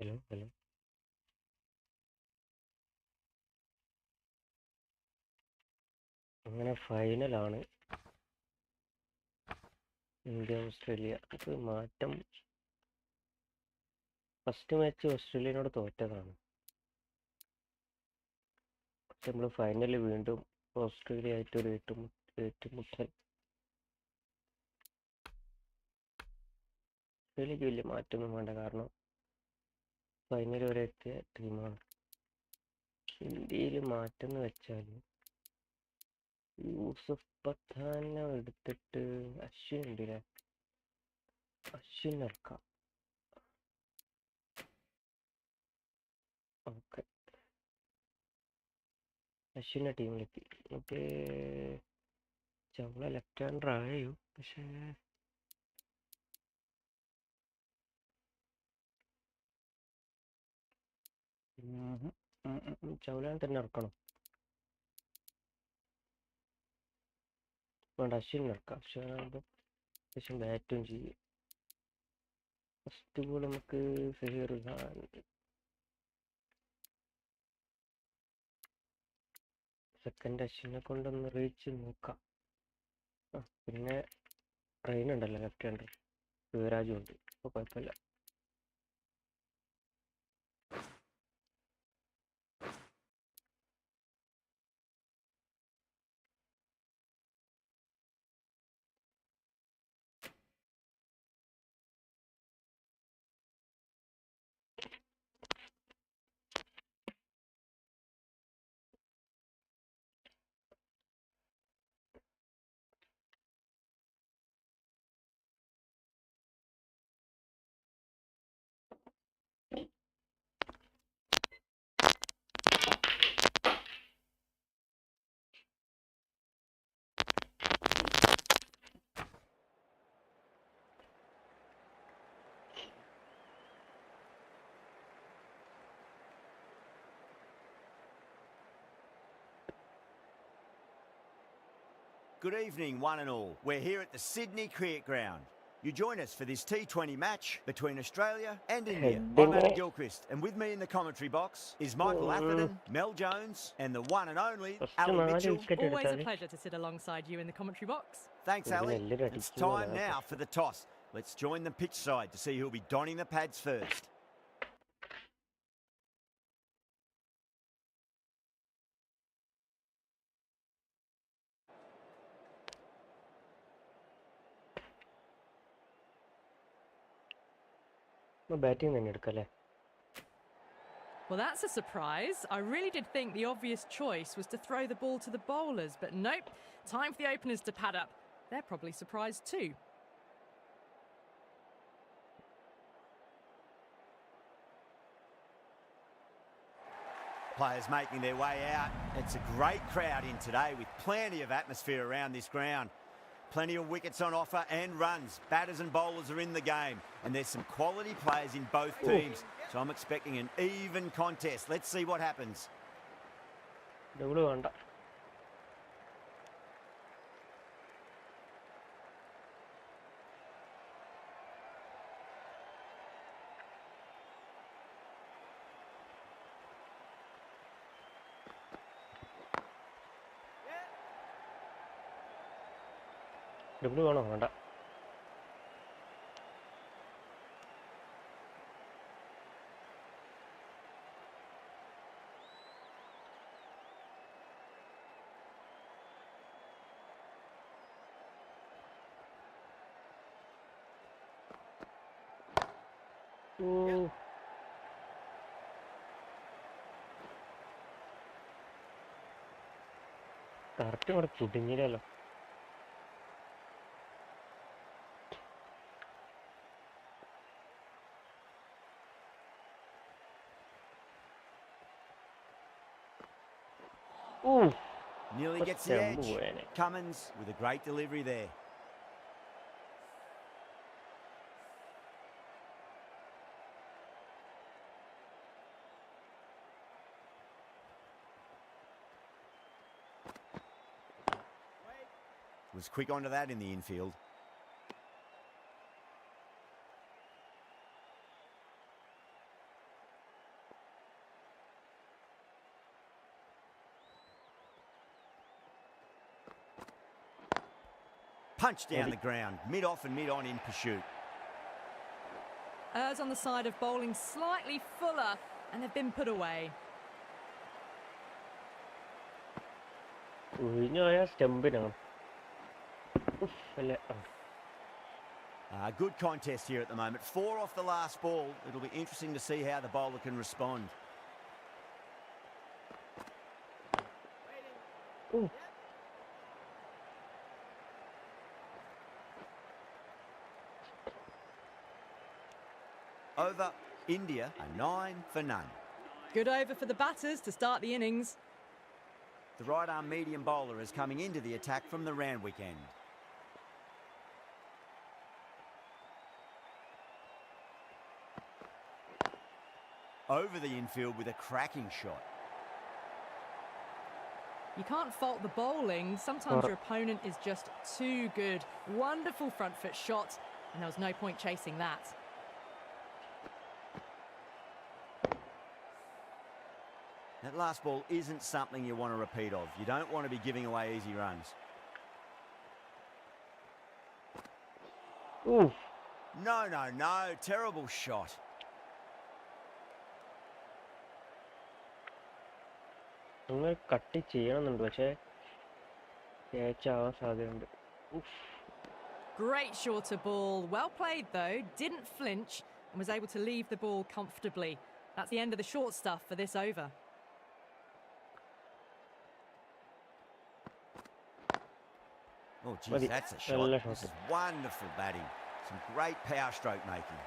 Hello hello. അങ്ങനെ ഫൈനലാണ് India Australia. ഇത് മാറ്റം. ഫസ്റ്റ് മാച്ച് ഓസ്ട്രേലിയനോട് തോറ്റതാണ്. പക്ഷെ നമ്മൾ ഫൈനലിൽ വീണ്ടും ഓസ്ട്രേലിയ ആയിട്ടൊരു ഏറ്റുമുട്ടൽ. ഓസ്ട്രേലിയക്ക് വലിയ മാറ്റമൊന്നും വേണ്ട, കാരണം ഫൈനൽ വരെ എത്തിയ ടീമാണ്. ഇന്ത്യയിൽ മാറ്റം എന്ന് വെച്ചാൽ യൂസഫ് പത്താനെ എടുത്തിട്ട് അശ്വിൻ ഉണ്ടല്ലേ, അശ്വിൻ ഇറക്കാം. ഓക്കെ, അശ്വിനെ ടീമിലെത്തി. നമുക്ക് ചവള ലെഫ്റ്റ് ഹാൻഡർ ആയോ, പക്ഷേ ചവലാൻ തന്നെ ഇറക്കണം. വേണ്ട, അശ്വിൻ ഇറക്കാം. അശ്വിനാകുമ്പോൾ അത്യാവശ്യം ബാറ്റും ചെയ്യും. ഫസ്റ്റ് ബോൾ നമുക്ക് സഹീർ ഖാൻ. സെക്കൻഡ് അശ്വിനെ കൊണ്ടൊന്ന് റീച്ച് നോക്കാം. പിന്നെ റെയിൻ ഉണ്ടല്ലോ ലെഫ്റ്റ് ഹാൻഡർ, യുവരാജും ഉണ്ട്, അപ്പോൾ കുഴപ്പമില്ല. Good evening, one and all. We're here at the Sydney Cricket Ground. You join us for this T20 match between Australia and India. I'm Adam Gilchrist, and with me in the commentary box is Michael Atherton, Mel Jones, and the one and only Ali Mitchell. Always a pleasure to sit alongside you in the commentary box. Thanks, Ali. It's time now for the toss. Let's join the pitch side to see who'll be donning the pads first. Batting തന്നെ എടുക്കല്ലേ? Well, that's a surprise. I really did think the obvious choice was to throw the ball to the bowlers, but nope. Time for the openers to pad up. They're probably surprised too. Players making their way out. It's a great crowd in today with plenty of atmosphere around this ground. Plenty of wickets on offer and runs. Batters and bowlers are in the game. And there's some quality players in both teams. So I'm expecting an even contest. Let's see what happens. Double വേണോ? വേണ്ട. Correct ഇവിടെ കുടുങ്ങിയില്ലല്ലോ. Nearly gets the edge. Cummins with a great delivery there. Was quick onto that in the infield. Punch down Ready. the ground, mid-off and mid-on in pursuit. Errs on the side of bowling slightly fuller, and they've been put away. ഒഴിഞ്ഞു പോയ സ്റ്റെമ്പിനാണ്. അല്ലേ Good contest here at the moment. 4 off the last ball. It'll be interesting to see how the bowler can respond. Over India, a 9 for none. Good over for the batters to start the innings. The right-arm medium bowler is coming into the attack from the Randwick end. Over the infield with a cracking shot. You can't fault the bowling. Sometimes your opponent is just too good. Wonderful front foot shot, and there was no point chasing that. That last ball isn't something you want to repeat of. You don't want to be giving away easy runs. No. Terrible shot. നിങ്ങൾ cut ചെയ്യണമെന്നുണ്ട് പക്ഷേ catch ആവാൻ സാധ്യതയുണ്ട്. Great shorter ball. Well played though. Didn't flinch and was able to leave the ball comfortably. That's the end of the short stuff for this over. Oh, geez, that's a shot. This is wonderful batting. Some great power stroke making.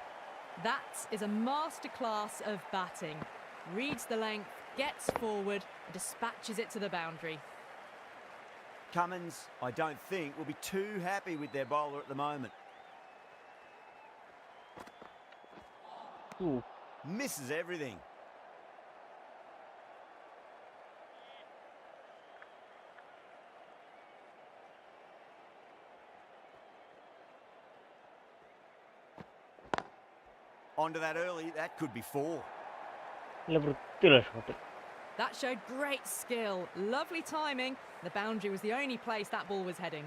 That is a masterclass of batting. Reads the length, gets forward, and dispatches it to the boundary. Cummins, I don't think, will be too happy with their bowler at the moment. Misses everything. Onto that early, that could be 4. നല്ല വൃത്തിയുള്ള shot. That showed great skill. Lovely timing. The boundary was the only place that ball was heading.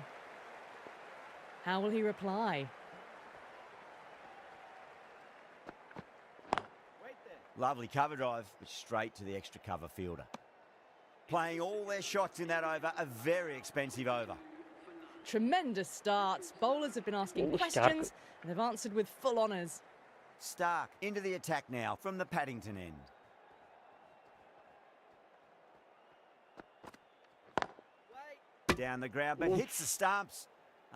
How will he reply? Lovely cover drive, but straight to the extra cover fielder. Playing all their shots in that over, a very expensive over. Tremendous starts. Bowlers have been asking questions, and they've answered with full honours. Stark into the attack now from the Paddington end. Down the ground, but hits the stumps.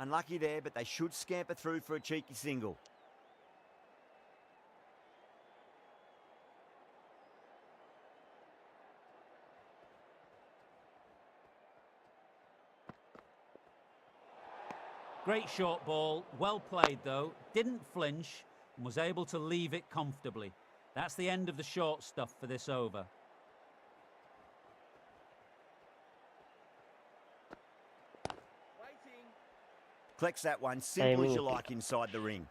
Unlucky there, but they should scamper through for a cheeky single. Great short ball, well played though, didn't flinch and was able to leave it comfortably. That's the end of the short stuff for this over. Collects that one, simple as you like inside the ring.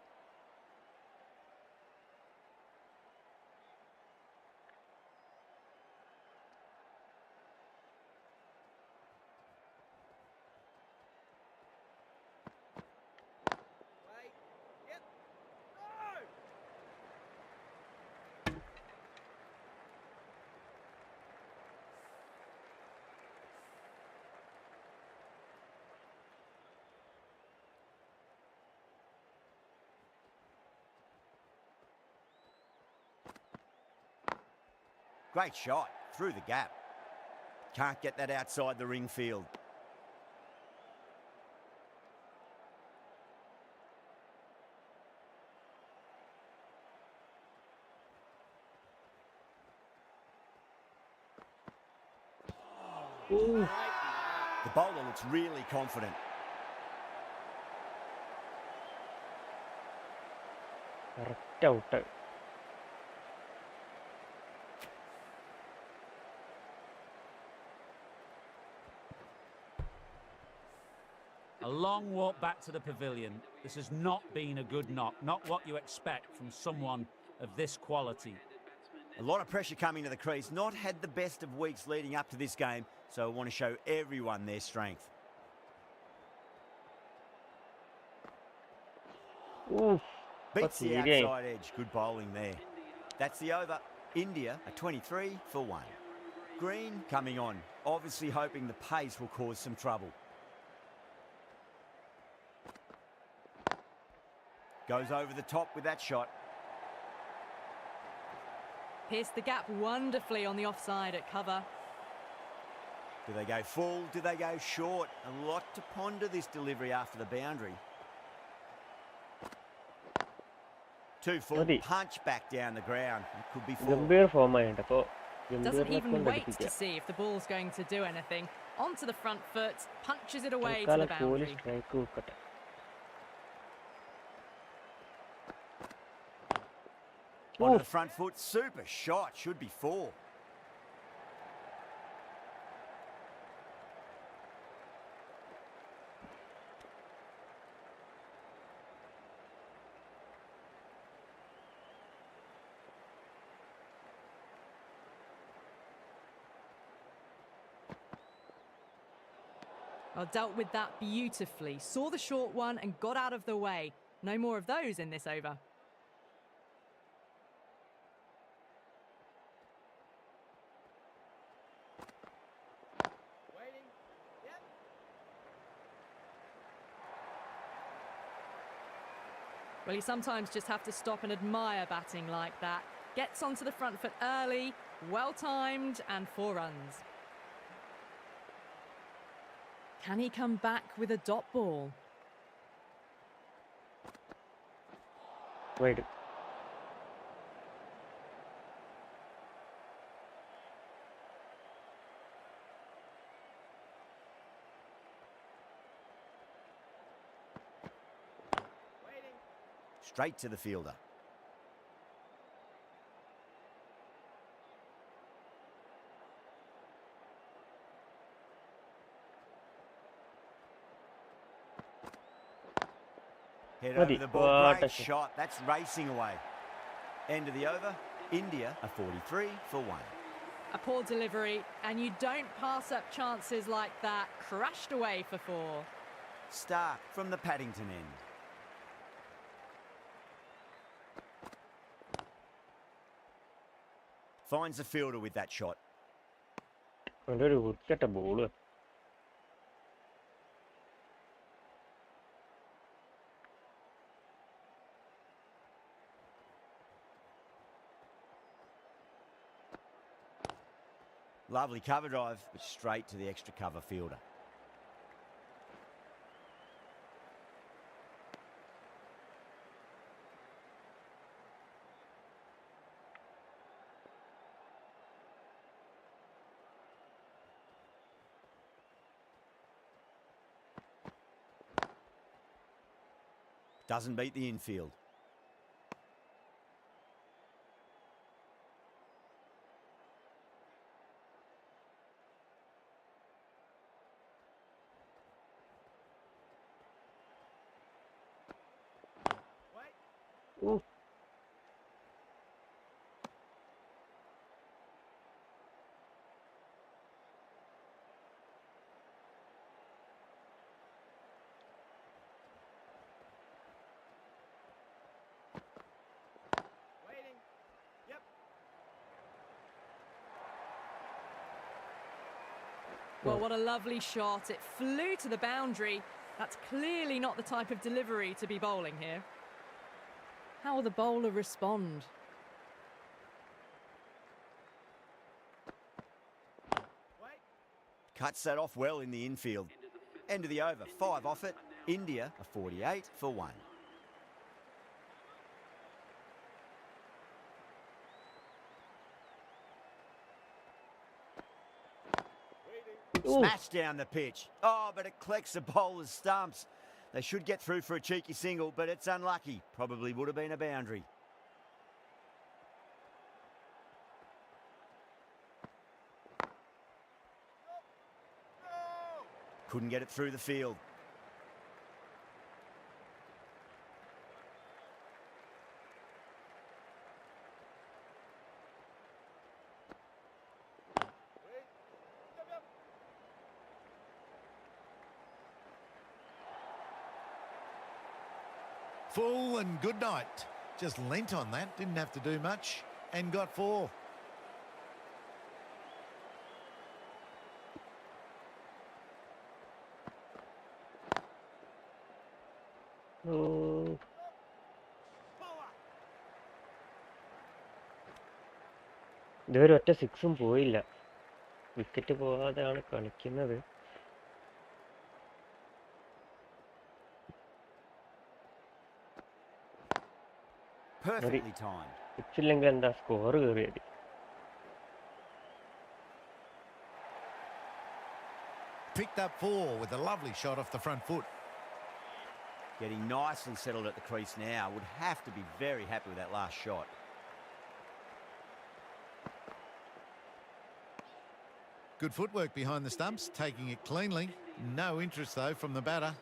Great shot, through the gap. Can't get that outside the ring field. The bowler looks really confident. Correct out. A long walk back to the pavilion. This has not been a good knock, not what you expect from someone of this quality. A lot of pressure coming to the crease. Not had the best of weeks leading up to this game, so I want to show everyone their strength. Oof. Beats the Serious. outside edge. Good bowling there. That's the over. India are 23 for 1. Green coming on, obviously hoping the pace will cause some trouble. Goes over the top with that shot. Pierced the gap wonderfully on the offside at cover. Do they go full? Do they go short? A lot to ponder this delivery after the boundary. 2 full, Madi. punch back down the ground. It could be 4. Gambhir form ആയിട്ട് അപ്പോൾ Doesn't ഗംഭീറിനെ even കൊണ്ട് wait to അടിപ്പിക്കാം. see if the ball's going to do anything. Onto the front foot, punches it away to തൽക്കാലം the Kohli boundary. Strike വെക്കട്ടെ. Onto the front foot, super shot, should be 4. Well, dealt with that beautifully. Saw the short one and got out of the way. No more of those in this over. Well, you sometimes just have to stop and admire batting like that. Gets onto the front foot early, well-timed, and 4 runs. Can he come back with a dot ball? Wait. Straight to the fielder. Head over the ball, What a great shot. shot. That's racing away. End of the over. India are 43 for 1. A poor delivery, and you don't pass up chances like that. Crashed away for 4. Stark from the Paddington end. Finds the fielder with that shot. നല്ലൊരു വൃത്തികെട്ട ball. Lovely cover drive, but straight to the extra cover fielder. Doesn't beat the infield. Ooh. Well, what a lovely shot. It flew to the boundary. That's clearly not the type of delivery to be bowling here. How will the bowler respond? Cuts that off well in the infield. End of the over. 5 off it. India are 48 for 1. Ooh. Smash down the pitch. Oh, but it collects the bowler's stumps. They should get through for a cheeky single, but it's unlucky. Probably would have been a boundary. Couldn't get it through the field. Full and good night. Just leant on that, didn't have to do much, and got 4. Oh. ഇതുവരെ ഒറ്റ 6ഉം പോയില്ല. Wicket പോകാതെയാണ് കളിക്കുന്നത്. Perfectly timed. 6 ഇല്ലെങ്കിൽ എന്താ score കയറിയത്? Picked up 4 with a lovely shot off the front foot. Getting nicely settled at the crease now. Would have to be very happy with that last shot. Good footwork behind the stumps, taking it cleanly. No interest, though, from the batter.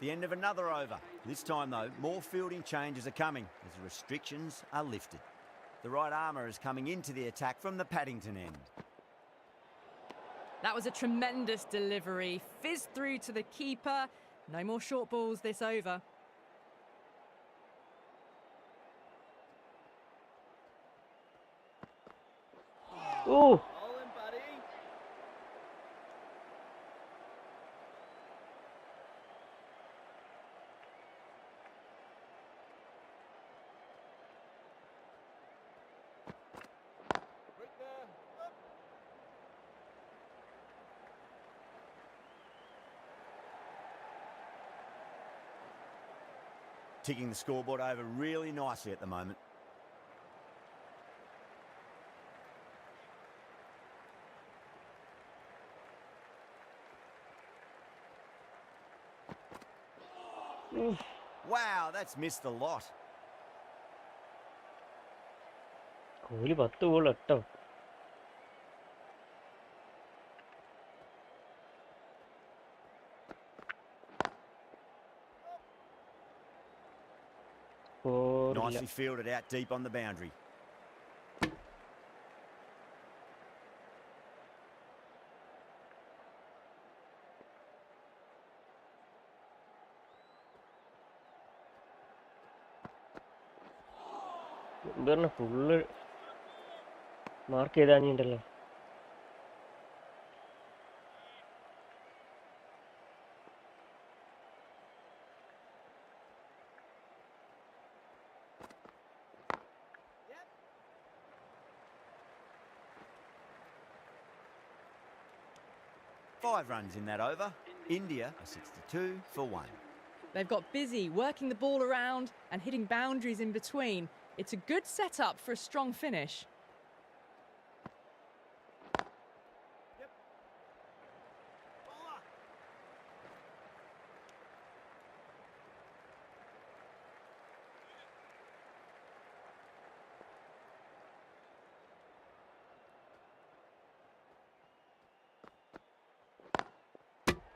The end of another over. This time, though, more fielding changes are coming as the restrictions are lifted. The right armour is coming into the attack from the Paddington end. That was a tremendous delivery. Fizzed through to the keeper. No more short balls this over. Oh! Ticking the scoreboard over really nicely at the moment. Wow, that's missed the lot. Kohli 10 ball ഇട്ടോ. Nicely fielded out deep on the boundary. Full mark ചെയ്താഞ്ഞിണ്ടല്ലോ. Five runs in that over. India are 62 for 1. They've got busy working the ball around and hitting boundaries in between. It's a good setup for a strong finish.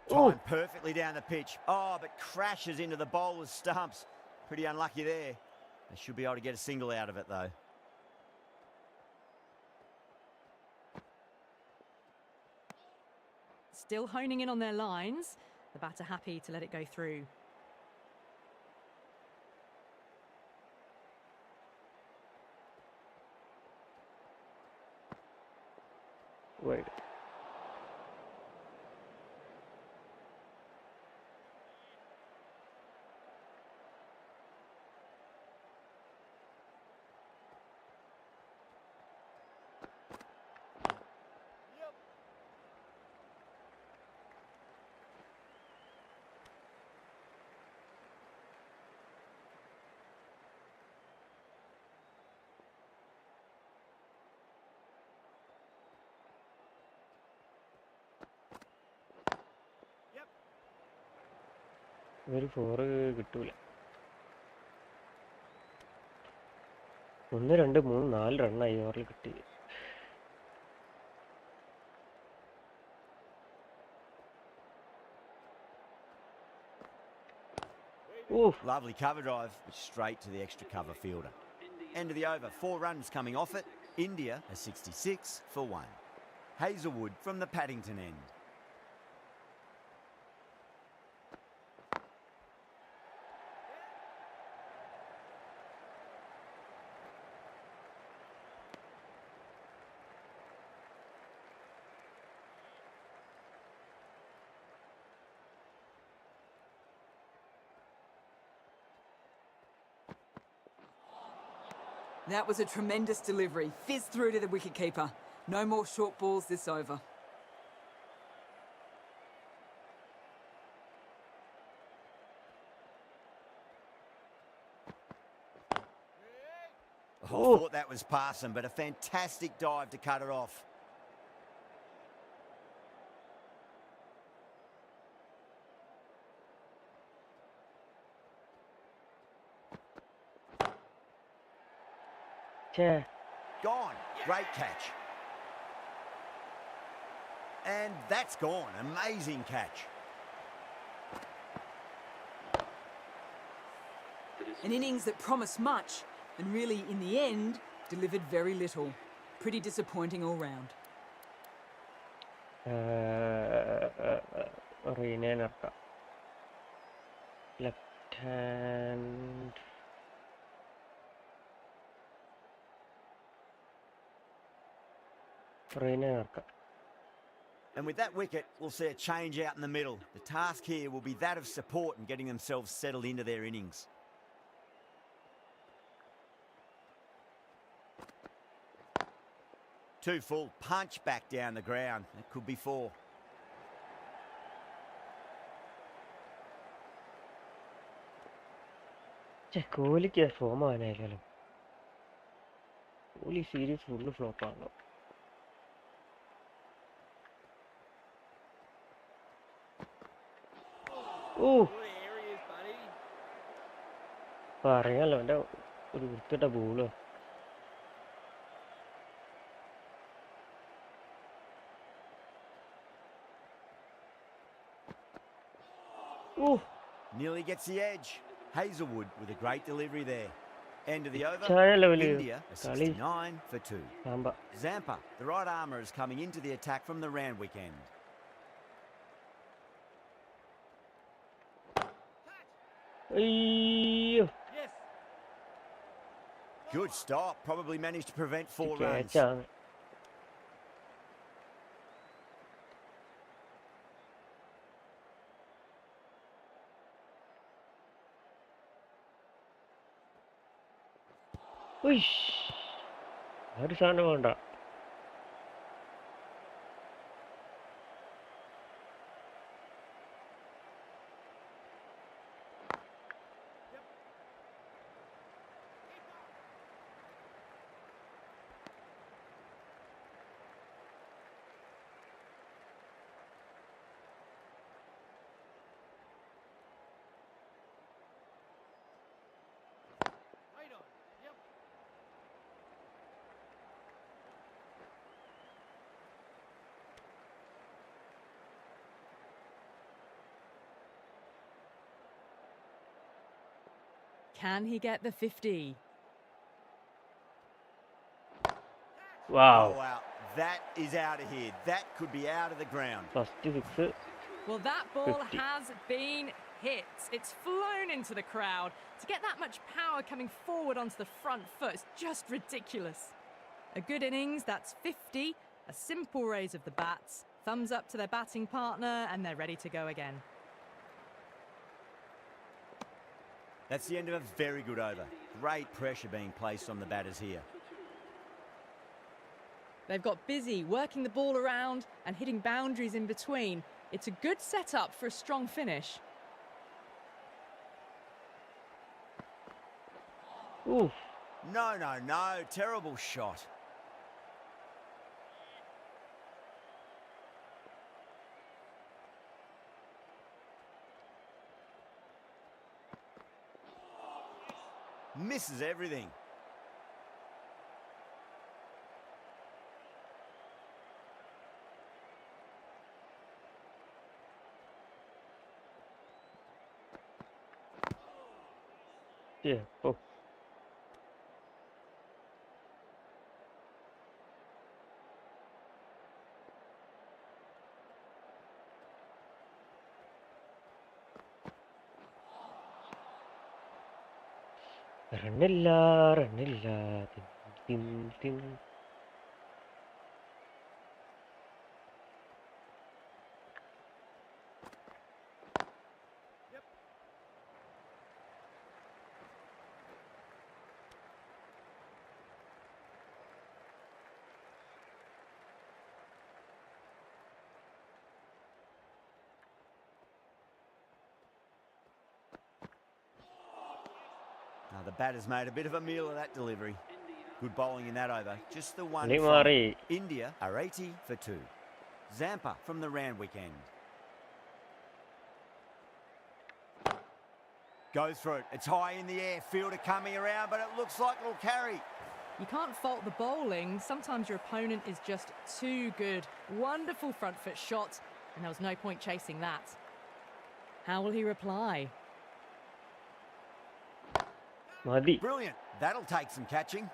Timed perfectly down the pitch. Oh, but crashes into the bowler's stumps. Pretty unlucky there. They should be able to get a single out of it, though. Still honing in on their lines. The batter happy to let it go through. Wait. ഒരു 4 കിട്ടൂല. 1 2 3 4 റണ്ണായി ഓവറിൽ കിട്ടി. Lovely cover drive, but straight to the extra cover fielder. End of the over, 4 runs coming off it. India are 66 for 1. Hazelwood from the Paddington end. That was a tremendous delivery. Fizzed through to the wicketkeeper. No more short balls this over. Oh, I thought that was passing, but a fantastic dive to cut it off. ഛേ Gone. Great catch. And that's gone. Amazing catch. An innings that promised much and really, in the end, delivered very little. Pretty disappointing all round. റീനെ ഇറക്കാം left hand റീനെ ഇറക്കാം. And with that wicket, we'll see a change out in the middle. The task here will be that of support and getting themselves settled into their innings. Too full. Punch back down the ground. That could be 4. കോഹ്ലിക്ക് form ആവാനായാലും Kohli series full ഫ്ലോപ്പാണല്ലോ. പറയാലോ എൻ്റെ ഒരു വൃത്തിട്ട ball. Nearly gets the edge. Hazelwood with a great delivery there. End of the over. India a 69 for 2. Zampa, the right armour, is coming into the attack from the Randwick end. Good stop. Probably managed to prevent 4 runs. ഒരു സാധനം വേണ്ട. Can he get the 50? Wow. Oh, wow. That is out of here. That could be out of the ground. First 6. Well, that ball 50. has been hit. It's flown into the crowd. To get that much power coming forward onto the front foot is just ridiculous. A good innings, that's 50. A simple raise of the bats. Thumbs up to their batting partner, and they're ready to go again. That's the end of a very good over. Great pressure being placed on the batters here. They've got busy working the ball around and hitting boundaries in between. It's a good setup for a strong finish. Oof. No. Terrible shot. Misses everything. Yeah. Oh. റണ്ണില്ല. തിം തിം. the batter's made a bit of a meal of that delivery. Good bowling in that over. Just the one Lee from Murray. India are 80 for 2. Zampa from the Randwick end. Go through it. It's high in the air. Fielder coming around, but it looks like it'll carry. You can't fault the bowling. Sometimes your opponent is just too good. Wonderful front foot shot, and there was no point chasing that. How will he reply? Madi. Brilliant. That'll take some catching.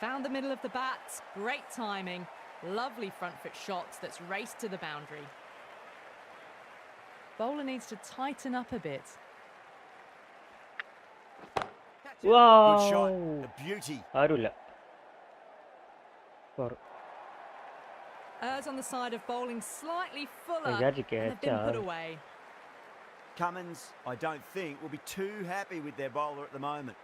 Found the middle of the bat. Great timing. Lovely front foot shot that's raced to the boundary. Bowler needs to tighten up a bit. Wow. Good shot. A beauty. ആരുമില്ല. 4. Errs on the side of bowling slightly fuller, Vijaji and they've been catch, put ah. away. Cummins, I don't think, will be too happy with their bowler at the moment.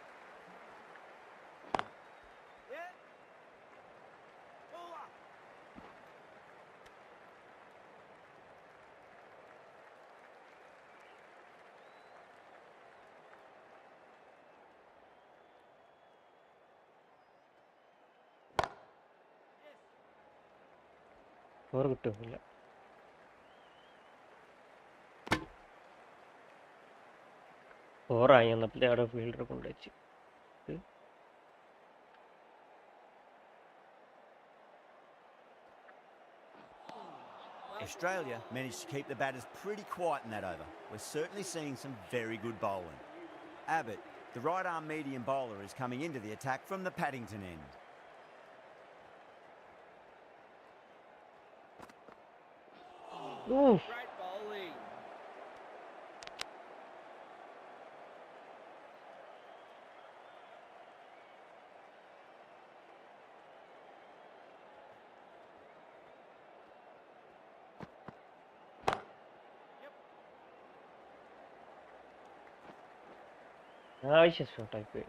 കിട്ടുന്നില്ല. ഓറായി എന്നപ്പോഴത്തെ അവിടെ fielder കൊണ്ടുവച്ച്. Australia managed to keep the batters pretty quiet in that over. We're certainly seeing some very good bowling. Abbott, the right-arm medium bowler, is coming into the attack from the Paddington end. Oof. Great bowling. ആവശ്യ ഷോട്ടായി പോയി.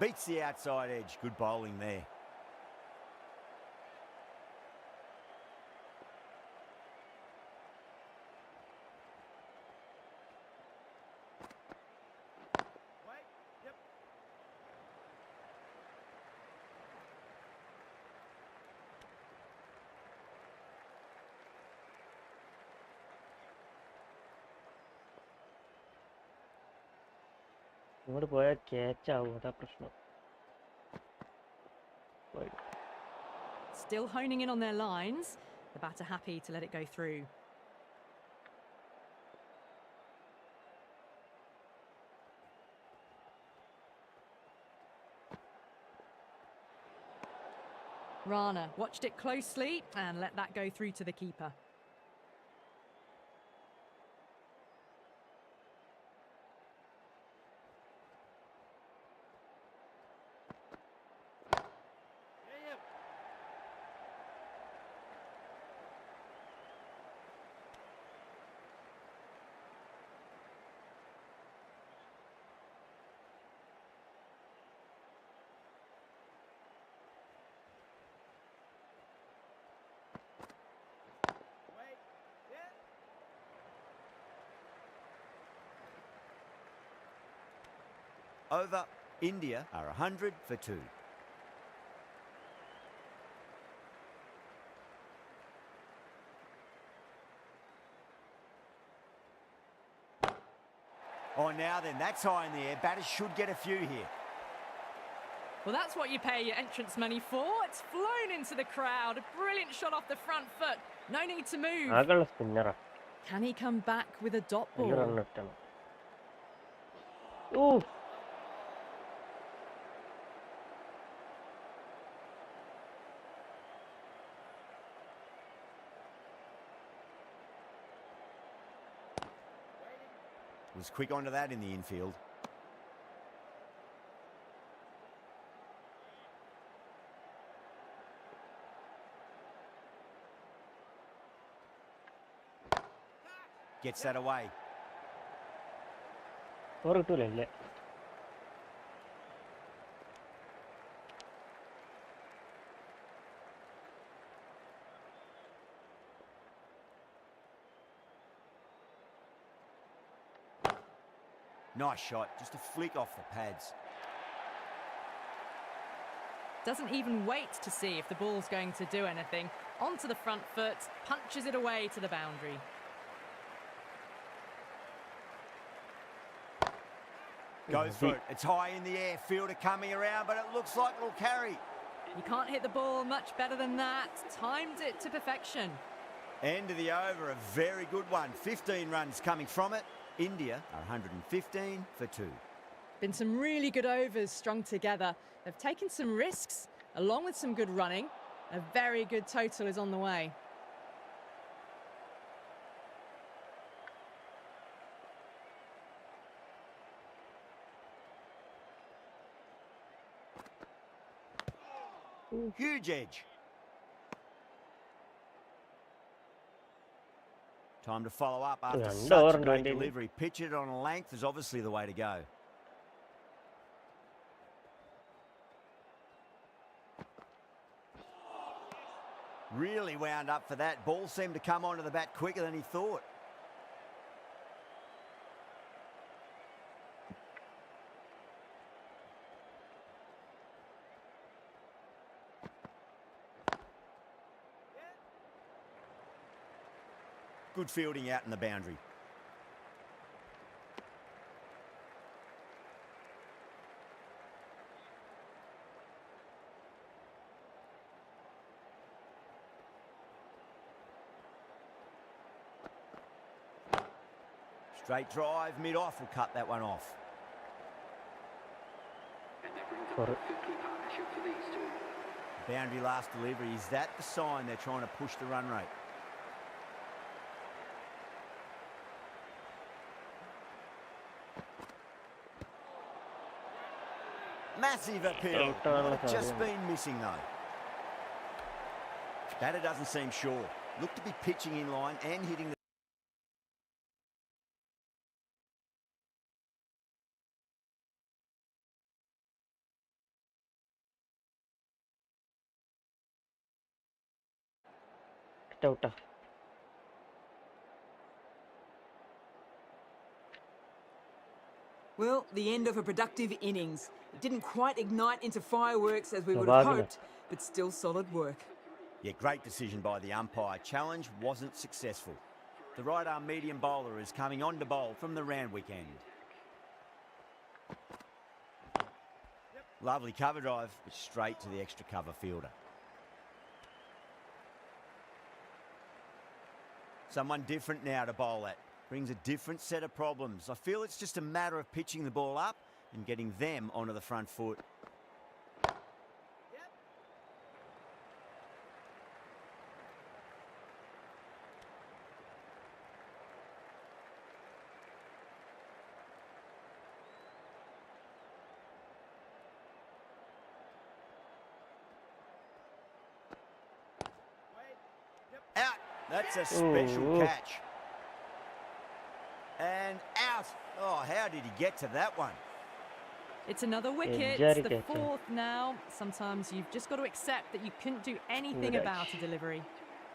Beats the outside edge. Good bowling there. ഇങ്ങോട്ട് പോയാൽ catch ആവും, അതാ പ്രശ്നം. Still honing in on their lines. The batter happy to let it go through. Rana watched it closely and let that go through to the keeper. Over. India are 100 for 2. Oh, now then, that's high in the air. Batters should get a few here. Well, that's what you pay your entrance money for. It's flown into the crowd. A brilliant shot off the front foot. No need to move. ആകെയുള്ള സ്പിന്നറാ. Can he come back with a dot വലിയ ball? Run ഇട്ടണം. Oh Was quick onto that in the infield. Gets that away. ഓർ കിട്ടൂലല്ലേ. Nice shot, just a flick off the pads. Doesn't even wait to see if the ball's going to do anything. Onto the front foot, punches it away to the boundary. Goes for it. It's high in the air. Fielder coming around, but it looks like it'll carry. You can't hit the ball much better than that. Timed it to perfection. End of the over, a very good one. 15 runs coming from it. India are 115 for 2. Been some really good overs strung together. They've taken some risks, along with some good running. A very good total is on the way. Huge edge. Time to follow up after Yeah, such a no, great no, no. delivery. Pitch it on a length is obviously the way to go. Really wound up for that. Ball seemed to come onto the bat quicker than he thought. Good fielding out in the boundary. Straight drive, mid-off will cut that one off. For Boundary last delivery, is that the sign they're trying to push the run rate? Massive appeal. Might have just been missing though. Batter doesn't seem sure. Looked to be pitching in line and hitting the... out. Well, the end of a productive innings. It didn't quite ignite into fireworks as we would Surviving have it. hoped, but still solid work. Yeah, great decision by the umpire. Challenge wasn't successful. The right-arm medium bowler is coming on to bowl from the Randwick end. Lovely cover drive, but straight to the extra cover fielder. Someone different now to bowl at. Brings a different set of problems. I feel it's just a matter of pitching the ball up and getting them onto the front foot. Out. That's a special Ooh. catch. And out. Oh, how did he get to that one? It's another wicket, Jerry the catcher. 4th now. Sometimes you've just got to accept that you couldn't do anything Good about edge. a delivery.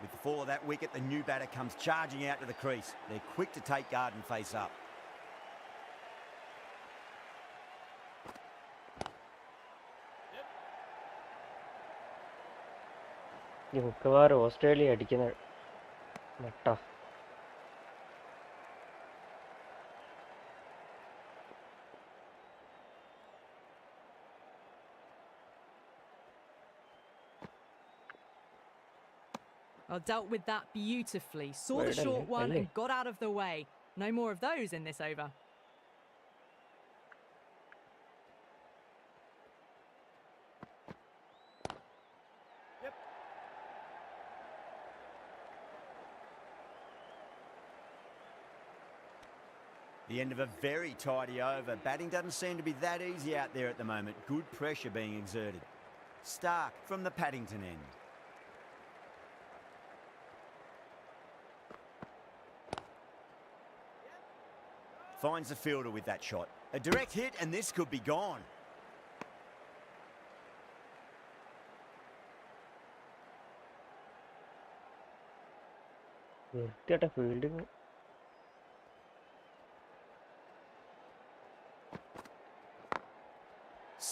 With the fall of that wicket, the new batter comes charging out to the crease. They're quick to take guard and face up. ഈ മിക്കവാറും Australia അടിക്കുന്ന മട്ട Well, dealt with that beautifully. Saw the Well done, short one well and got out of the way. No more of those in this over. The end of a very tidy over. Batting doesn't seem to be that easy out there at the moment. Good pressure being exerted. Stark from the Paddington end. Finds the fielder with that shot. A direct hit and this could be gone. വൃത്തിയായിട്ട fielding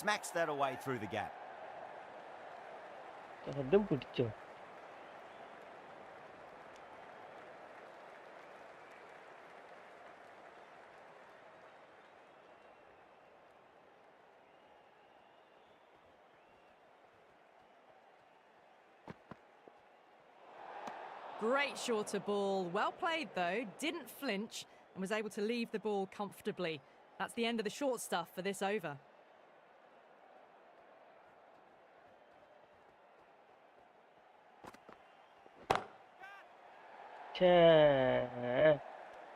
Smacks that away through the gap. അതും പിടിച്ചോ. Great shorter ball. Well played, though. Didn't flinch and was able to leave the ball comfortably. That's the end of the short stuff for this over.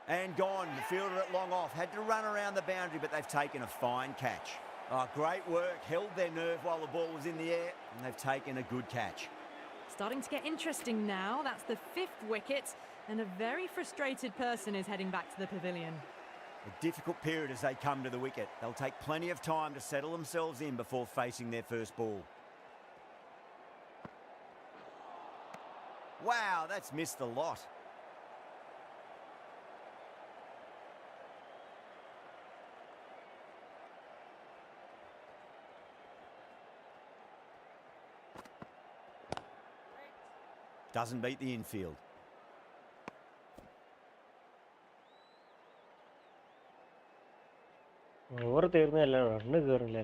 And gone. The fielder at long off. Had to run around the boundary, but they've taken a fine catch. Oh, great work. Held their nerve while the ball was in the air, and they've taken a good catch. Starting to get interesting now. That's the 5th wicket, and a very frustrated person is heading back to the pavilion. A difficult period as they come to the wicket. They'll take plenty of time to settle themselves in before facing their first ball. Wow, that's missed a lot. Doesn't beat the infield. Over തീർന്നല്ല, run കയറില്ല.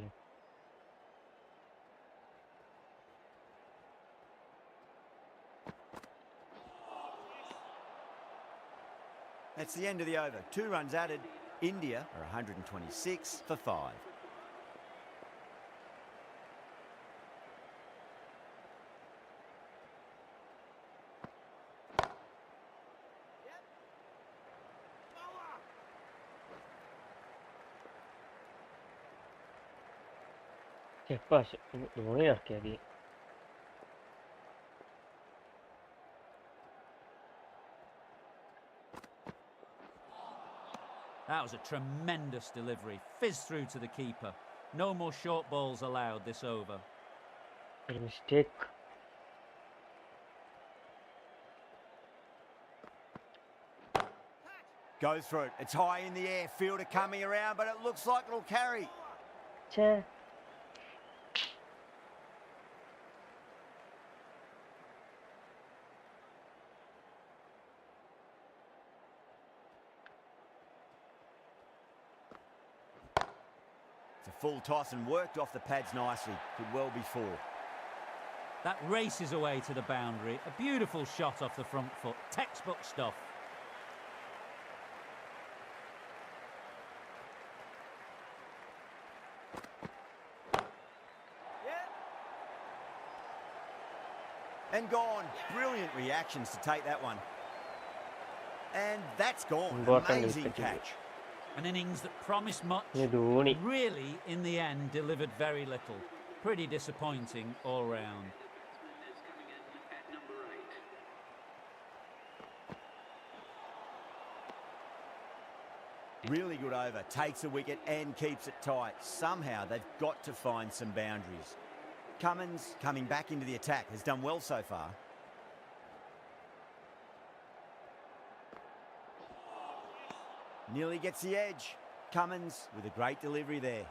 That's the end of the over. 2 runs added. India are 126 for 5. Dhoni ഇറക്കിയാൽ മതി. That was a tremendous delivery. Fizz through to the keeper. No more short balls allowed this over. ഒരു mistake. Goes through it. It's high in the air. Fielder coming around, but it looks like it'll carry. ഛേ, It's a full toss and worked off the pads nicely. Could well be 4. That races away to the boundary. A beautiful shot off the front foot. Textbook stuff. And gone. Brilliant reactions to take that one. And that's gone. Important Amazing wicket. catch. An innings that promised much, ഇനി Dhoni. really, in the end, delivered very little. Pretty disappointing all round. Really good over. Takes a wicket and keeps it tight. Somehow they've got to find some boundaries. Cummins, coming back into the attack, has done well so far. Nearly gets the edge. Cummins with a great delivery there.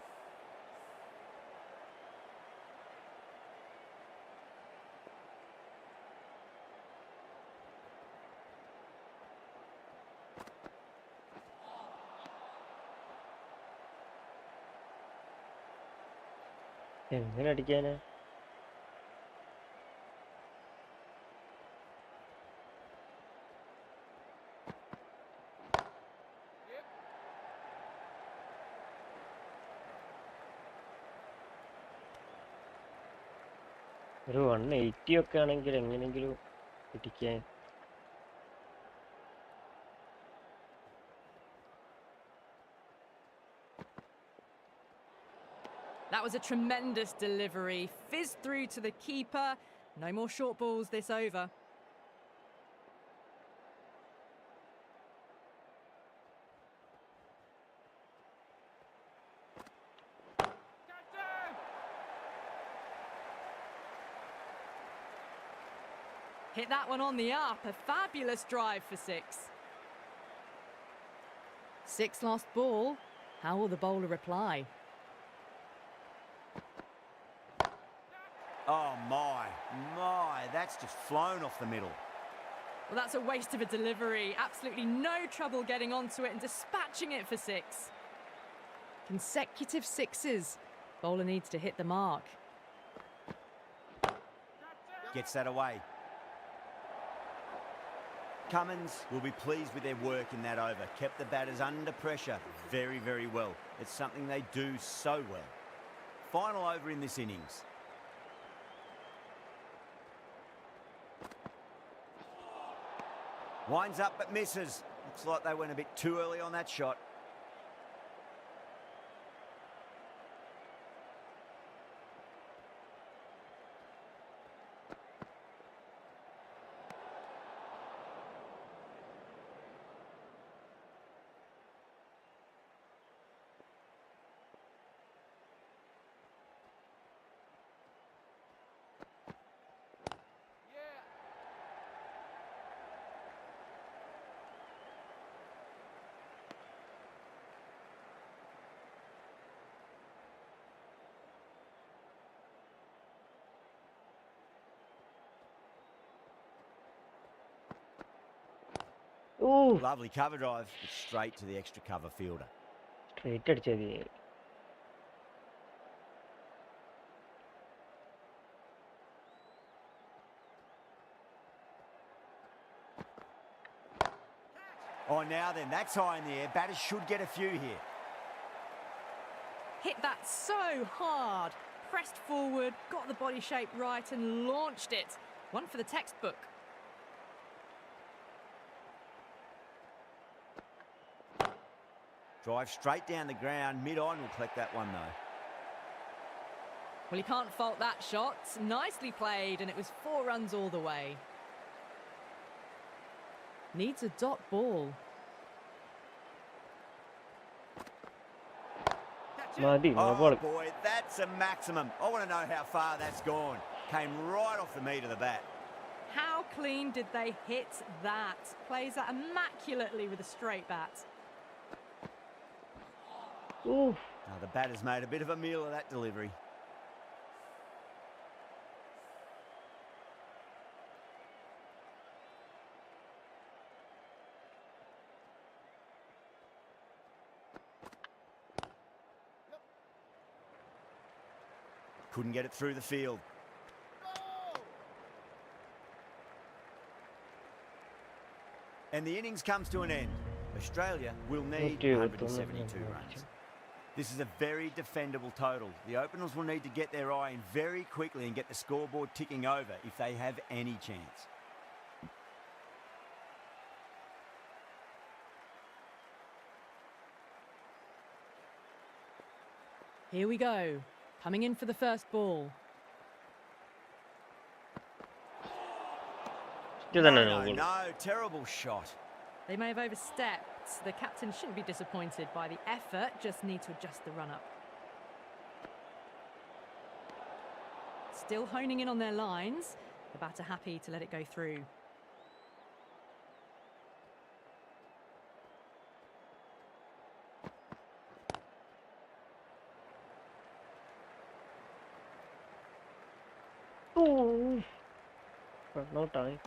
എങ്ങനെ അടിക്കാനാ? ഒരു 180 ഒക്കെ ആണെങ്കിൽ എങ്ങനെങ്കിലും പിടിക്കാൻ. That was a tremendous delivery. Fizzed through to the keeper. No more short balls this over. Hit that one on the up. A fabulous drive for 6. 6 lost ball. How will the bowler reply? Oh, my, that's just flown off the middle. Well, that's a waste of a delivery. Absolutely no trouble getting onto it and dispatching it for 6. Consecutive 6s. Bowler needs to hit the mark. Gets that away. Cummins will be pleased with their work in that over. Kept the batters under pressure very, very well. It's something they do so well. Final over in this innings. Winds up but misses. Looks like they went a bit too early on that shot. Lovely cover drive, but straight to the extra cover fielder. Straight അടിച്ചത്. Oh, now then, that's high in the air. Batters should get a few here. Hit that so hard. Pressed forward, got the body shape right and launched it. One for the textbook. Drive straight down the ground. Mid-on will collect that one, though. Well, you can't fault that shot. Nicely played, and it was 4 runs all the way. Needs a dot ball. Oh, boy, that's a maximum. I want to know how far that's gone. Came right off the meat of the bat. How clean did they hit that? Plays that immaculately with a straight bat. Now, the batter's made a bit of a meal of that delivery. Couldn't get it through the field. And the innings comes to an end. Australia will need 172 runs. This is a very defendable total. The openers will need to get their eye in very quickly and get the scoreboard ticking over if they have any chance. Here we go. Coming in for the first ball. No, terrible shot. They may have overstepped. The captain shouldn't be disappointed by the effort, just need to adjust the run-up. Still honing in on their lines. The batter happy to let it go through. No time.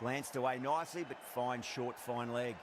Glanced away nicely, but fine short, fine leg.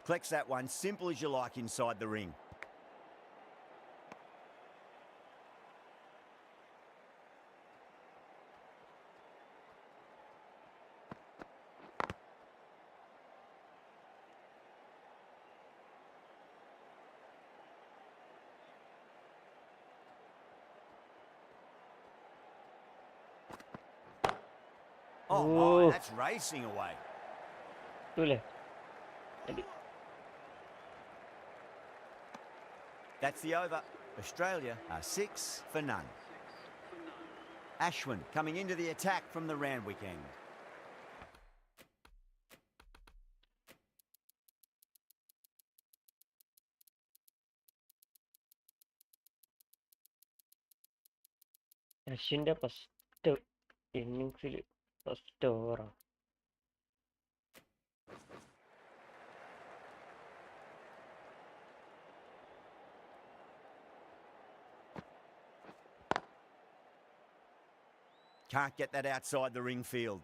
Collects that one, simple as you like inside the ring. Oh, Oh. my, that's racing away. Tule. Adi. That's the over. Australia are 6 for none. Ashwin coming into the attack from the Randwick end. അശ്വിൻ്റെ first ഇന്നിങ്സിൽ ഫസ്റ്റ് ഓവറാണ്. Can't get that outside the ring field.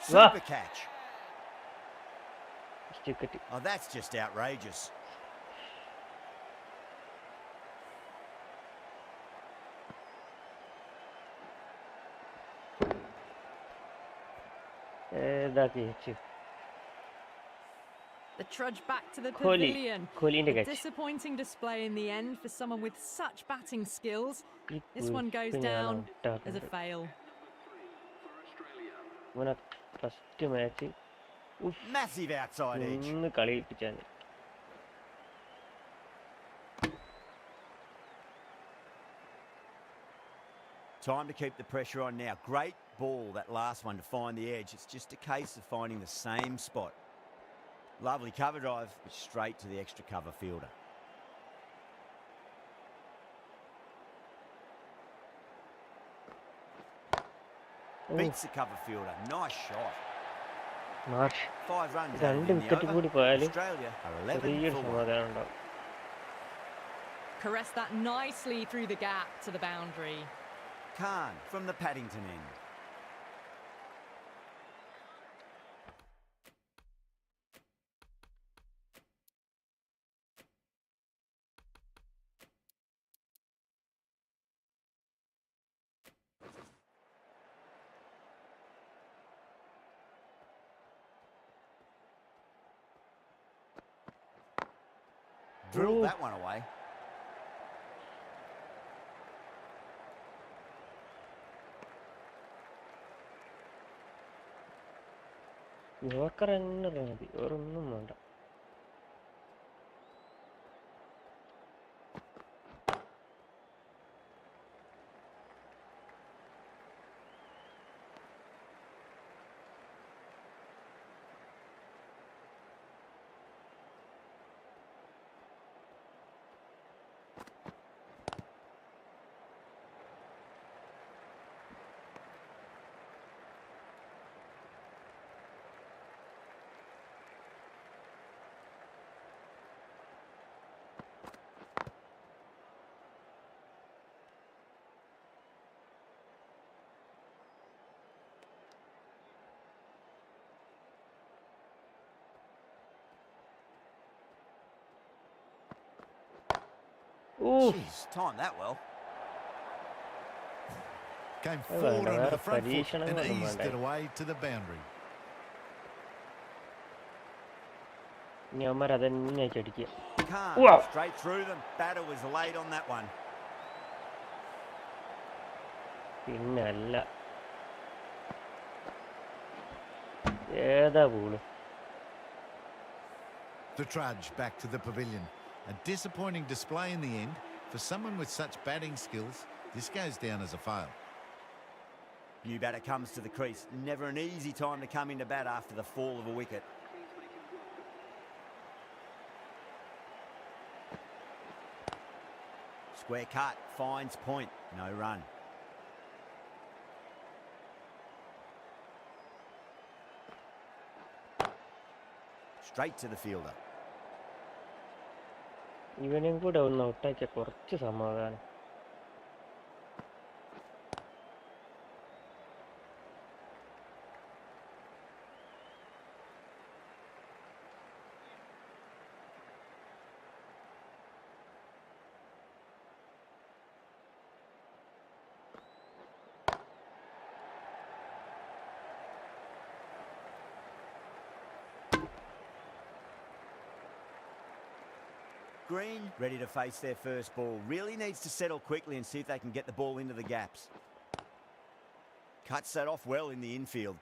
Super catch. Wicket. Oh, that's just outrageous. ഇതാക്കി വെച്ചു. The trudge back to the Kohli. pavilion. Kohliന്റെ A catch. disappointing display in the end for someone with such batting skills. ഈ This one goes കുരിപ്പിനെയാണ് down ഔട്ടാക്കുന്നത്. as a fail. ഇവനെ first match Massive outside edge. ഒന്ന് കളിയിപ്പിച്ചാണ്. Time to keep the pressure on now. Great ball, that last one, to find the edge. It's just a case of finding the same spot. Lovely cover drive, but straight to the extra cover fielder. Beats the cover fielder. Nice shot. Marsh 5 runs രണ്ട് added in the wicket over. കൂടി പോയാൽ Australia are 11 ചെറിയൊരു for 1. സമാധാനം ഉണ്ടാവും. Caressed that nicely through the gap to the boundary. Khan from the Paddington end. Drilled Ooh. that one away. Yorker തന്നെ മതി, വേറൊന്നും വേണ്ട. Ooh. Jeez, timed that well. Came Oh, forward well, onto the front foot Parisian and and eased it away to the boundary. ഇനി അവന്മാർ അതന്നെ ചടിക്കുക. Khan Wow. straight through them. Batter was late on that one. പിന്നെ അല്ല, ഏതാ ball. The trudge back to the pavilion. A disappointing display in the end. For someone with such batting skills, this goes down as a fail. New batter comes to the crease. Never an easy time to come into bat after the fall of a wicket. Square cut, finds point, no run. Straight to the fielder. ഇവനെയും കൂടെ ഒന്ന് ഔട്ടാക്കിയ കുറച്ച് സമാധാനം. screen, ready to face their first ball. Really needs to settle quickly and see if they can get the ball into the gaps. Cuts that off well in the infield.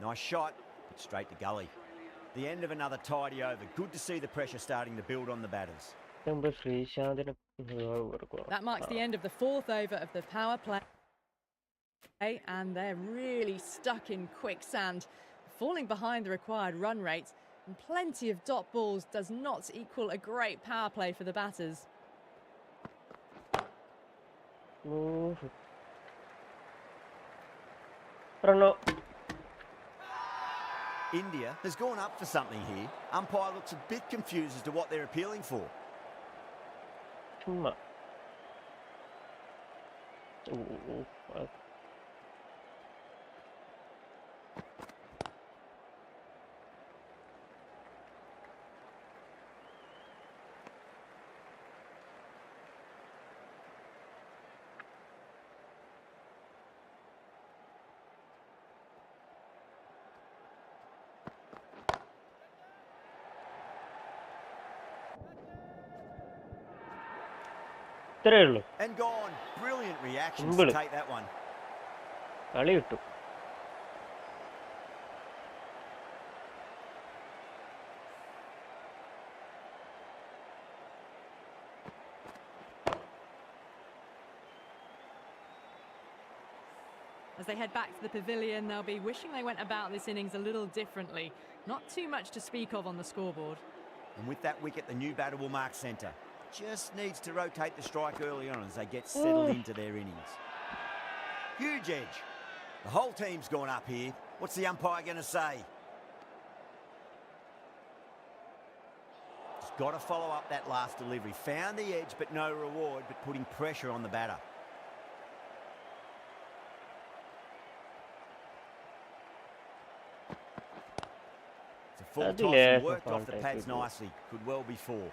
Nice shot, but straight to gully. The end of another tidy over. Good to see the pressure starting to build on the batters. That marks the end of the fourth over of the power play. And they're really stuck in quicksand, falling behind the required run rate. And plenty of dot balls does not equal a great power play for the batters. India has gone up for something here. Umpire looks a bit confused as to what they're appealing for. And gone. Brilliant reactions to take that one. As they head back to the pavilion, they'll be wishing they went about this innings a little differently. Not too much to speak of on the scoreboard. And with that wicket, the new batter will mark centre. Just needs to rotate the strike early on as they get settled into their innings. Huge edge. The whole team's gone up here. What's the umpire going to say? He's got to follow up that last delivery. Found the edge, but no reward, but putting pressure on the batter. It's a full toss and worked off the pads nicely. Could well be four.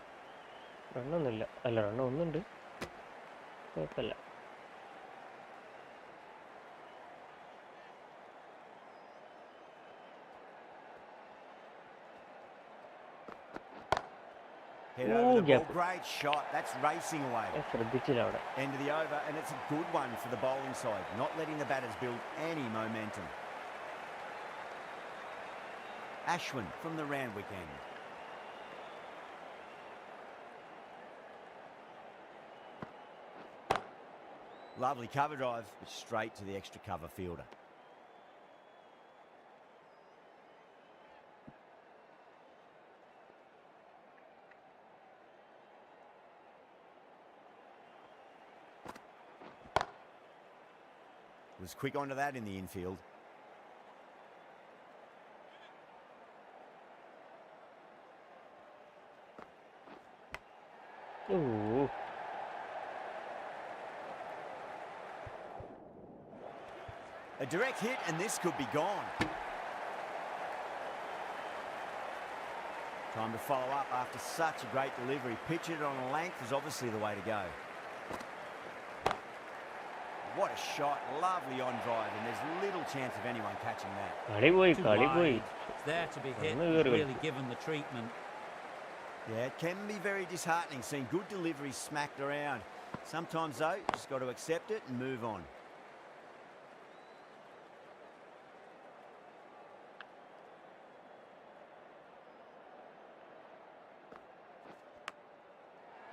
Head over the ball. Great shot. That's racing away. End of the over, and it's a good one for the bowling side. Not letting the batters build any momentum. Ashwin from the Randwick end. Lovely cover drive, but straight to the extra cover fielder. Was quick onto that in the infield. Ooh. A direct hit, and this could be gone. Time to follow up after such a great delivery. Pitch it on a length is obviously the way to go. What a shot. Lovely on drive, and there's little chance of anyone catching that. Too wide. It's there to be hit, really given the treatment. Yeah, it can be very disheartening seeing good deliveries smacked around. Sometimes, though, you just got to accept it and move on.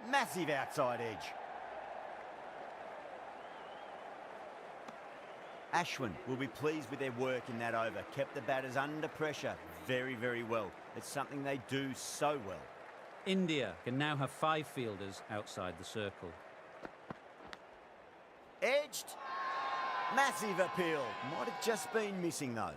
Massive outside edge. Ashwin will be pleased with their work in that over. Kept the batters under pressure very, very well. It's something they do so well. India can now have 5 fielders outside the circle. Edged. Massive appeal. Might have just been missing, though.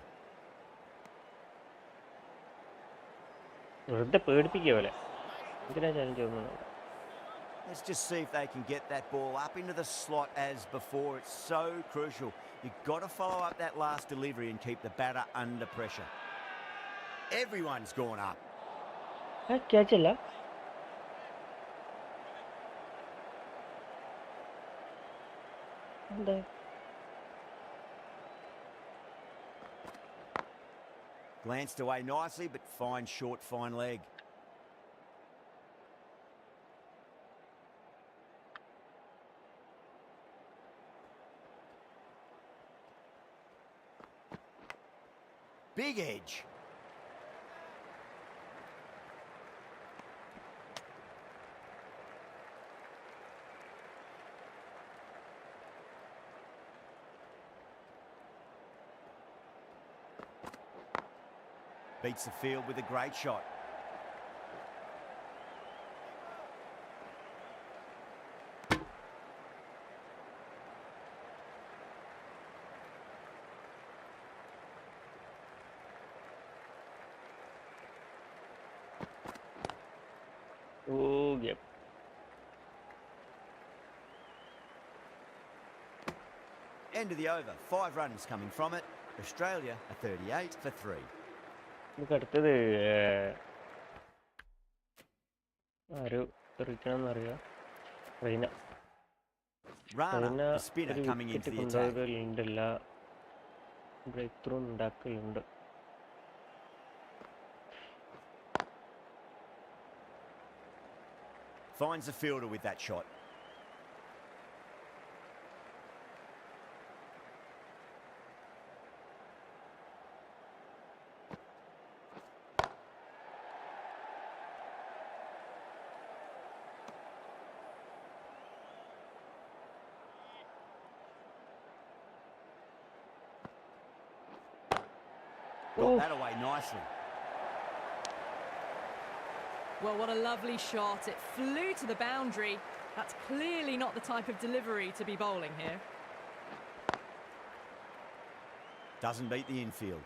Let's just see if they can get that ball up into the slot as before. It's so crucial. You've got to follow up that last delivery and keep the batter under pressure. Everyone's gone up. Glanced away nicely, but fine short, fine leg. Big edge. Beats the field with a great shot. Oh, yep. End of the over. 5 runs coming from it. Australia are 38 for 3. നമുക്ക് അടുത്തത് ആര് എറിയിക്കണമെന്നറിയാം. Raina Rana, Raina the spinner, ഒരു coming into wicket the attack. കൊണ്ടുപോകലുണ്ടല്ല, breakthrough ഉണ്ടാക്കലുണ്ട്. Finds the fielder with that shot. Got that away nicely. Well, what a lovely shot. It flew to the boundary. That's clearly not the type of delivery to be bowling here. Doesn't beat the infield.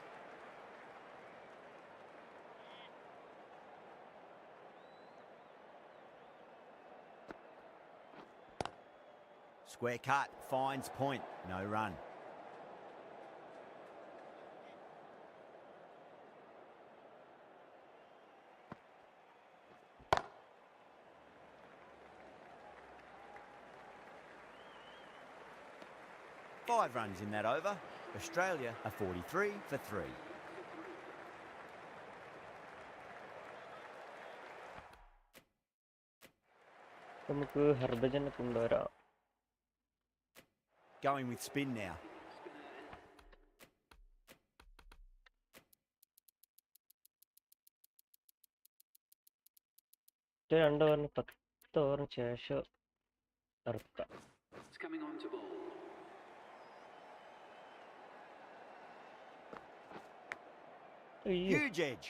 Square cut, finds point, no run. Five runs in that over. Australia are 43 for 3. നമുക്ക് ഹർഭജനെ കൊണ്ടുവരാം. Going with spin now. രണ്ട് ഓവറിന് 10 ഓവറിന് ശേഷം ഇറക്കാം. Huge edge.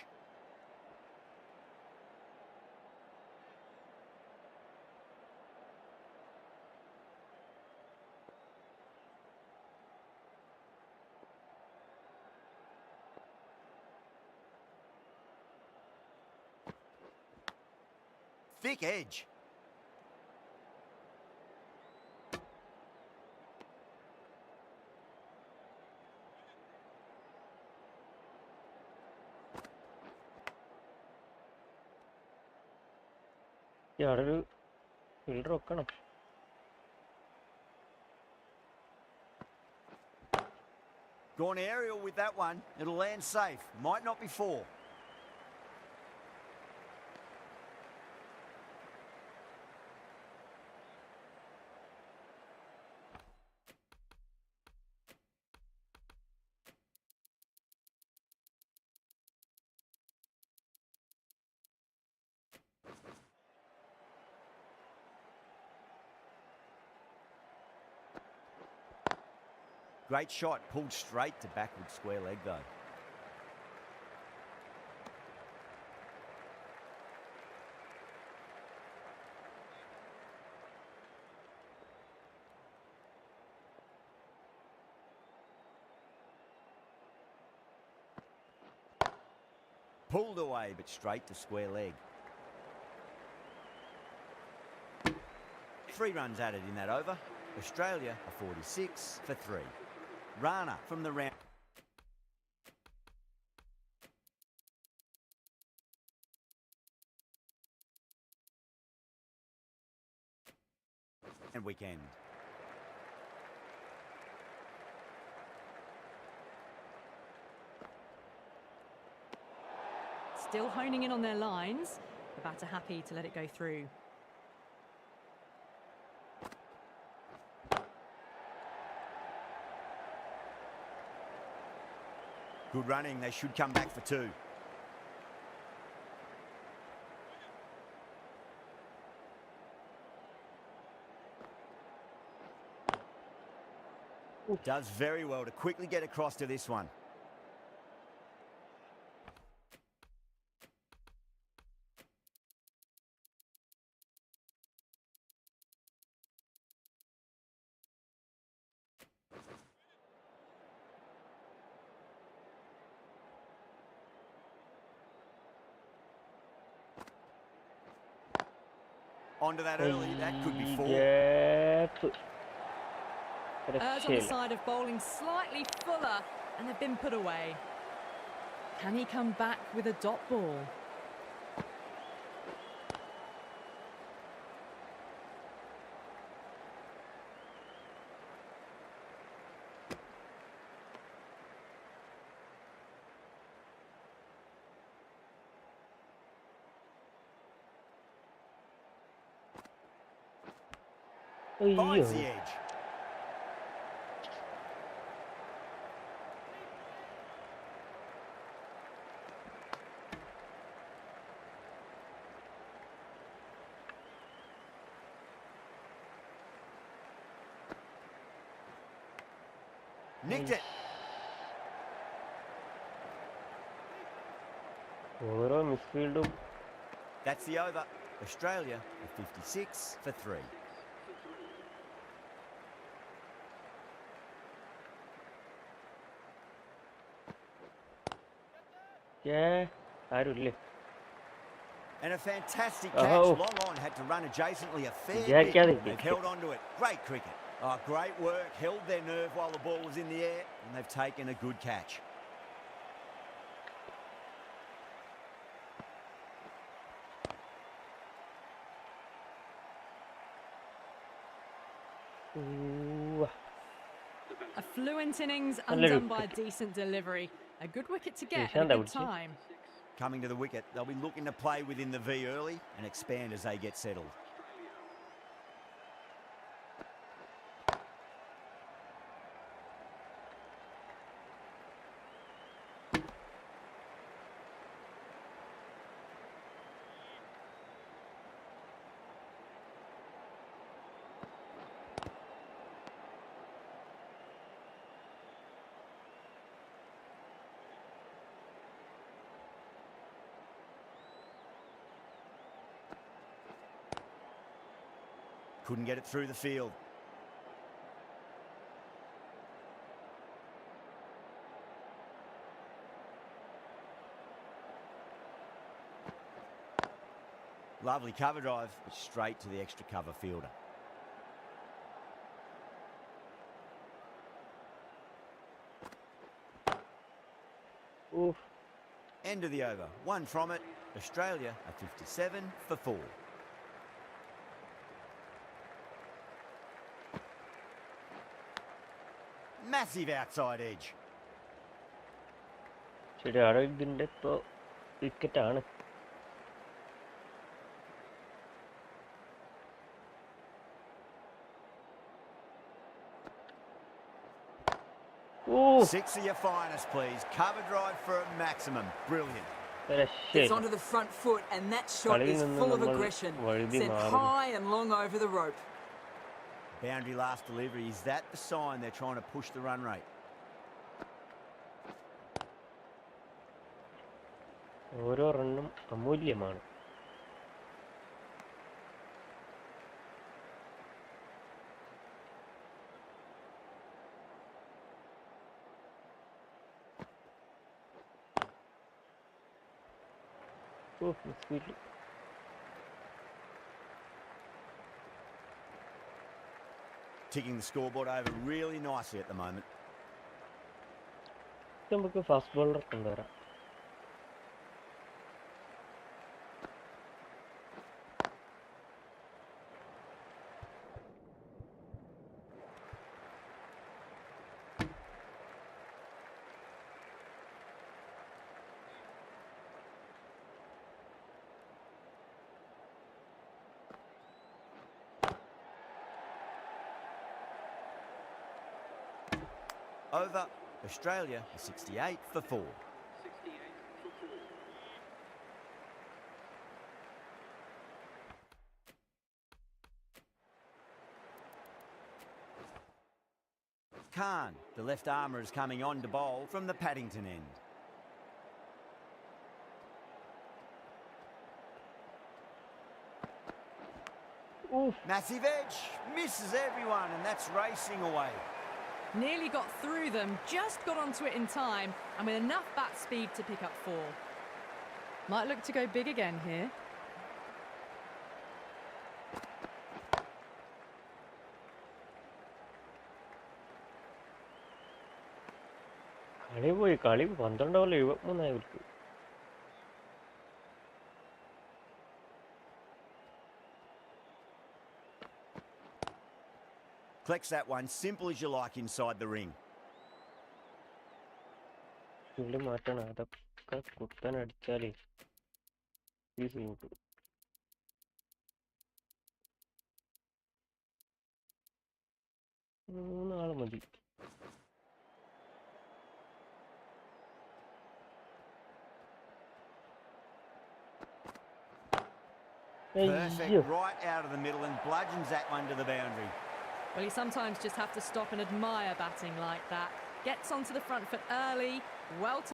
Thick edge. അവിടെ ഒരു fielder വെക്കണം. Gone aerial with that one. It'll land safe. Might not be 4. Great shot, pulled straight to backward square leg though. Pulled away, but straight to square leg. 3 runs added in that over. Australia are 46 for 3. Rana from the round. And weekend. still honing in on their lines. The batter happy to let it go through. Good running. They should come back for 2. Does very well to quickly get across to this one. Onto that early. That could be 4. Gap. Errs on the side of bowling slightly fuller, and they've been put away. Can he come back with a dot ball? Finds the edge. Nicked it. ഓരോ മിസ്ഫീൽഡും. That's the over. Australia at 56 for 3. ആരുമില്ലേ? And a fantastic catch. Oh. Long on had to run adjacently a fair Yeah, bit. get it. They've held on to it. Great cricket. Oh, great work. Held their nerve while the ball was in the air, and they've taken a good catch. Ooh. A fluent innings A little undone by a bit. decent delivery. A good wicket to get Nishan at a da good uchi. time. Coming to the wicket, they'll be looking to play within the V early and expand as they get settled. Couldn't get it through the field. Lovely cover drive, but straight to the extra cover fielder. Oof. End of the over. 1 from it. Australia are 57 for 4. Massive outside edge. ശരി, അവിടെ ഇതിൻ്റെ ഇപ്പോൾ വിക്കറ്റാണ്. Six of your finest, please. Cover drive for a maximum. Brilliant. Gets onto the front foot, and that shot is full of aggression. Sent high and long over the rope. Boundary last delivery. Is that the sign they're trying to push the run rate? ഓരോ റണ്ണും അമൂല്യമാണ്. മിസ്ഫീൽഡ്. Ticking the scoreboard over really nicely at the moment. നമുക്ക് fast bowler കൊണ്ടുവരാം. Over. Australia 68 for 4. Khan, the left armour, is coming on to bowl from the Paddington end. Oof. Massive edge, misses everyone, and that's racing away. Nearly got through them, just got onto it in time, and with enough bat speed to pick up 4. Might look to go big again here. കളി പോയി, കളി 12 ഓവറിൽ 73 അവർക്ക്. Collects that one, simple as you like inside the ring. Field മാറ്റണം, അതൊക്കെ കുത്തൻ അടിച്ചാലേ fees കൂട്ടും. മൂന്നാള് മതി. Perfect, right out of the middle and bludgeons that one to the boundary. Well, you sometimes just have to stop and admire batting like that. Gets onto the front foot early, well